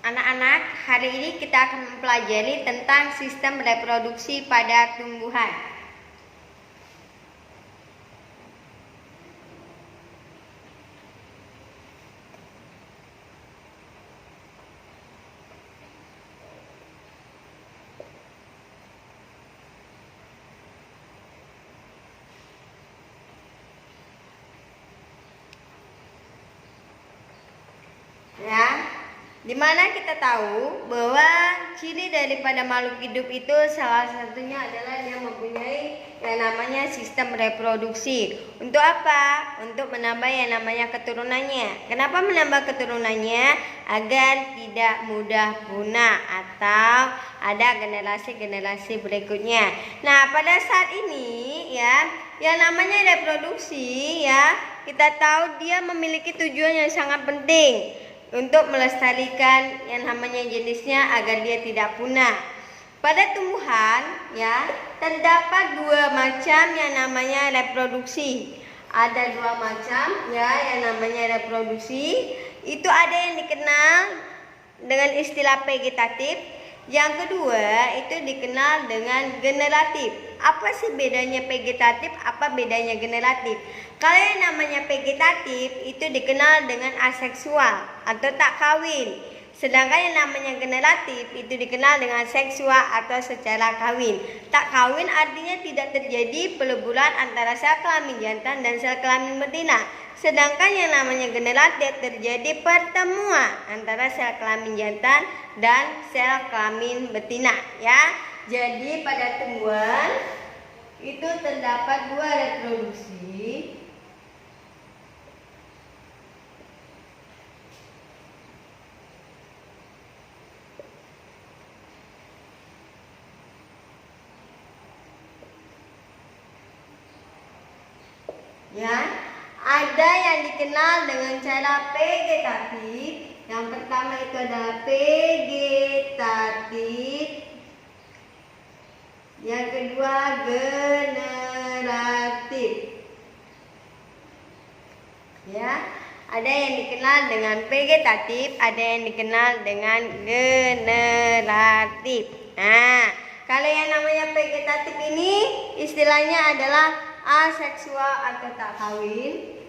Anak-anak, hari ini kita akan mempelajari tentang sistem reproduksi pada tumbuhan. Ya, dimana kita tahu bahwa ciri daripada makhluk hidup itu salah satunya adalah dia mempunyai yang namanya sistem reproduksi. Untuk apa? Untuk menambah yang namanya keturunannya. Kenapa menambah keturunannya? Agar tidak mudah punah atau ada generasi-generasi berikutnya. Nah, pada saat ini ya, yang namanya reproduksi ya, kita tahu dia memiliki tujuan yang sangat penting untuk melestarikan yang namanya jenisnya agar dia tidak punah. Pada tumbuhan ya, terdapat dua macam yang namanya reproduksi. Ada dua macam ya yang namanya reproduksi. Itu ada yang dikenal dengan istilah vegetatif. Yang kedua itu dikenal dengan generatif. Apa sih bedanya vegetatif? Apa bedanya generatif? Kalau yang namanya vegetatif itu dikenal dengan aseksual atau tak kawin. Sedangkan yang namanya generatif itu dikenal dengan seksual atau secara kawin. Tak kawin artinya tidak terjadi peleburan antara sel kelamin jantan dan sel kelamin betina. Sedangkan yang namanya generatif terjadi pertemuan antara sel kelamin jantan dan sel kelamin betina ya. Jadi pada tumbuhan itu terdapat dua reproduksi. Ya, ada yang dikenal dengan cara vegetatif. Yang pertama itu adalah vegetatif. Yang kedua generatif. Ya, ada yang dikenal dengan vegetatif, ada yang dikenal dengan generatif. Nah, kalau yang namanya vegetatif ini istilahnya adalah aseksual atau tak kawin.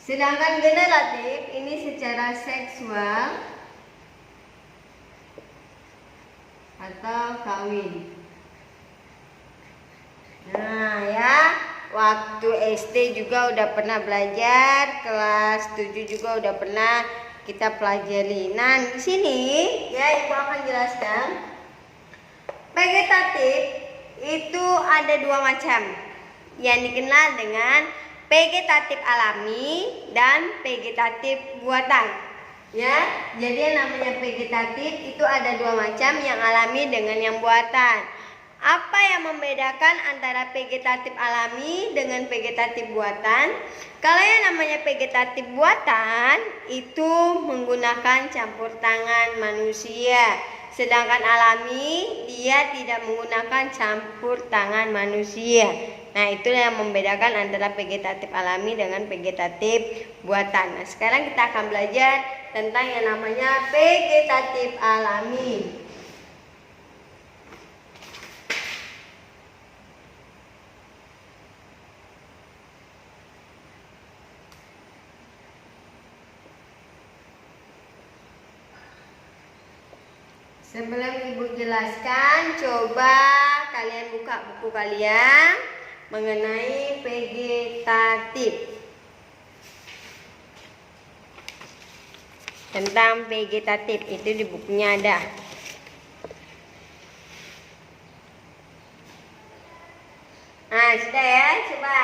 Sedangkan generatif ini secara seksual atau kawin. Nah ya, waktu SD juga udah pernah belajar, kelas 7 juga udah pernah kita pelajari. Nah, di sini ya Ibu akan jelaskan. Vegetatif itu ada dua macam. Yang dikenal dengan vegetatif alami dan vegetatif buatan. Ya, jadi yang namanya vegetatif itu ada dua macam, yang alami dengan yang buatan. Apa yang membedakan antara vegetatif alami dengan vegetatif buatan? Kalau yang namanya vegetatif buatan itu menggunakan campur tangan manusia. Sedangkan alami dia tidak menggunakan campur tangan manusia. Nah, itulah yang membedakan antara vegetatif alami dengan vegetatif buatan. Nah, sekarang kita akan belajar tentang yang namanya vegetatif alami. Sebelum Ibu jelaskan, coba kalian buka buku kalian mengenai vegetatif. Tentang vegetatif itu di bukunya ada. Nah, sudah ya, coba.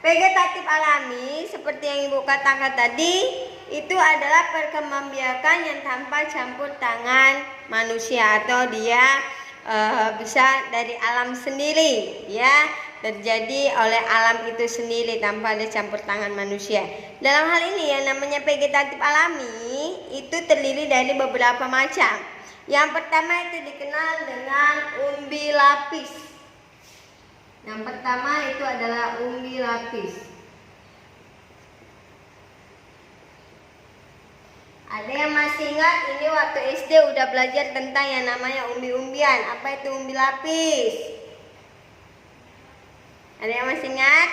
Vegetatif alami seperti yang Ibu katakan tadi itu adalah perkembangbiakan yang tanpa campur tangan manusia atau dia bisa dari alam sendiri ya, terjadi oleh alam itu sendiri tanpa ada campur tangan manusia. Dalam hal ini yang namanya vegetatif alami itu terdiri dari beberapa macam. Yang pertama itu dikenal dengan umbi lapis. Yang pertama itu adalah umbi lapis. Ada yang masih ingat ini waktu SD udah belajar tentang yang namanya umbi-umbian. Apa itu umbi lapis? Ada yang masih ingat?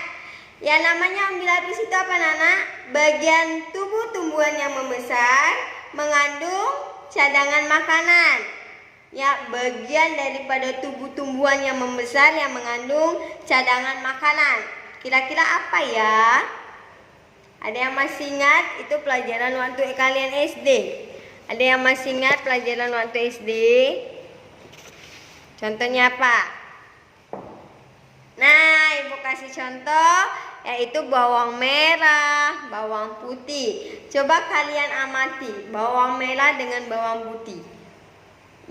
Yang namanya umbi lapis itu apa, Nana? Bagian tubuh tumbuhan yang membesar mengandung cadangan makanan. Ya, bagian daripada tubuh tumbuhan yang membesar yang mengandung cadangan makanan. Kira-kira apa ya? Ada yang masih ingat itu pelajaran waktu kalian SD? Ada yang masih ingat pelajaran waktu SD? Contohnya apa? Nah, Ibu kasih contoh yaitu bawang merah, bawang putih. Coba kalian amati bawang merah dengan bawang putih.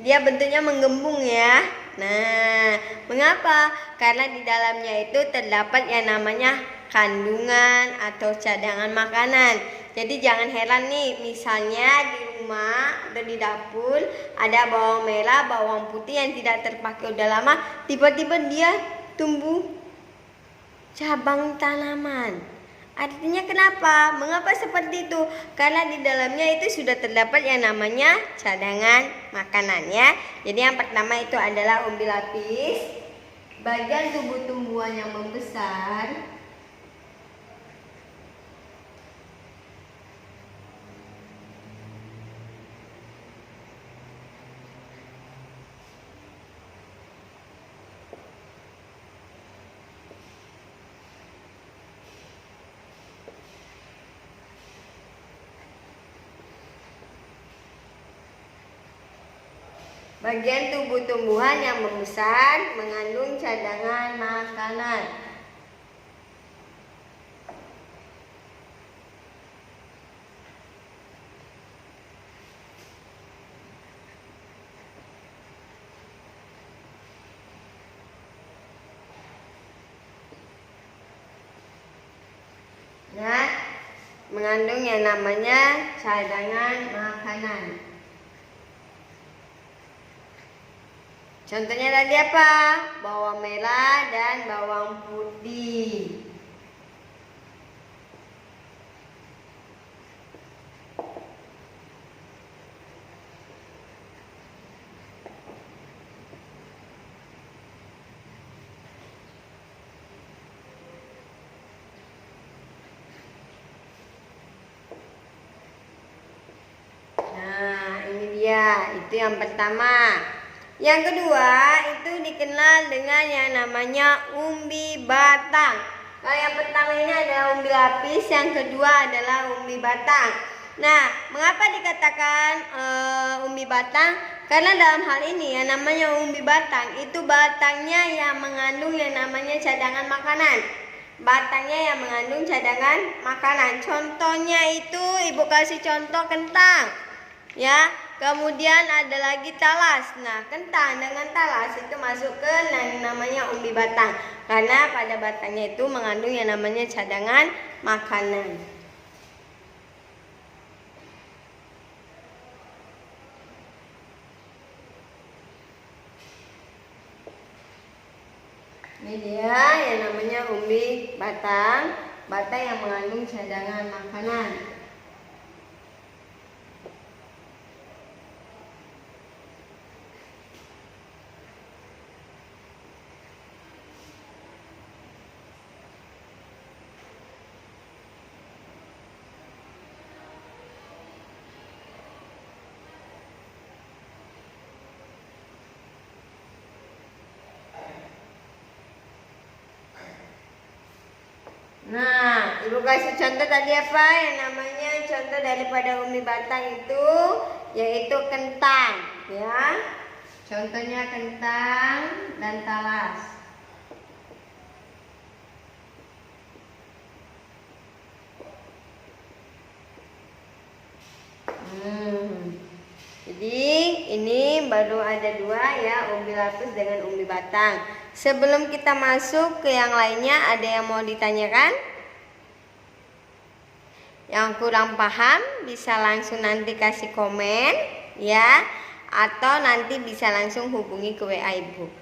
Dia bentuknya menggembung ya. Nah, mengapa? Karena di dalamnya itu terdapat yang namanya kandungan atau cadangan makanan. Jadi jangan heran nih, misalnya di rumah atau di dapur ada bawang merah, bawang putih yang tidak terpakai udah lama, tiba-tiba dia tumbuh cabang tanaman. Artinya kenapa? Mengapa seperti itu? Karena di dalamnya itu sudah terdapat yang namanya cadangan makanan ya. Jadi yang pertama itu adalah umbi lapis. Bagian tubuh tumbuhan yang membesar bagian tubuh tumbuhan yang membesar mengandung cadangan makanan. Nah, mengandung yang namanya cadangan makanan. Contohnya tadi apa? Bawang merah dan bawang putih. Nah, ini dia. Itu yang pertama. Yang kedua itu dikenal dengan yang namanya umbi batang. Kalau yang pertama ini adalah umbi lapis, yang kedua adalah umbi batang. Nah, mengapa dikatakan umbi batang? Karena dalam hal ini yang namanya umbi batang itu batangnya yang mengandung yang namanya cadangan makanan. Batangnya yang mengandung cadangan makanan. Contohnya itu Ibu kasih contoh kentang. Ya, kemudian ada lagi talas. Nah, kentang dengan talas itu masuk ke namanya umbi batang. Karena pada batangnya itu mengandung yang namanya cadangan makanan. Ini dia yang namanya umbi batang. Batang yang mengandung cadangan makanan. Nah, Ibu kasih contoh tadi apa? Yang namanya contoh daripada umbi batang itu yaitu kentang, ya. Contohnya kentang dan talas. Jadi ini baru ada dua ya, umbi lapis dengan umbi batang. Sebelum kita masuk ke yang lainnya, ada yang mau ditanyakan? Yang kurang paham bisa langsung nanti kasih komen ya, atau nanti bisa langsung hubungi ke WA Ibu.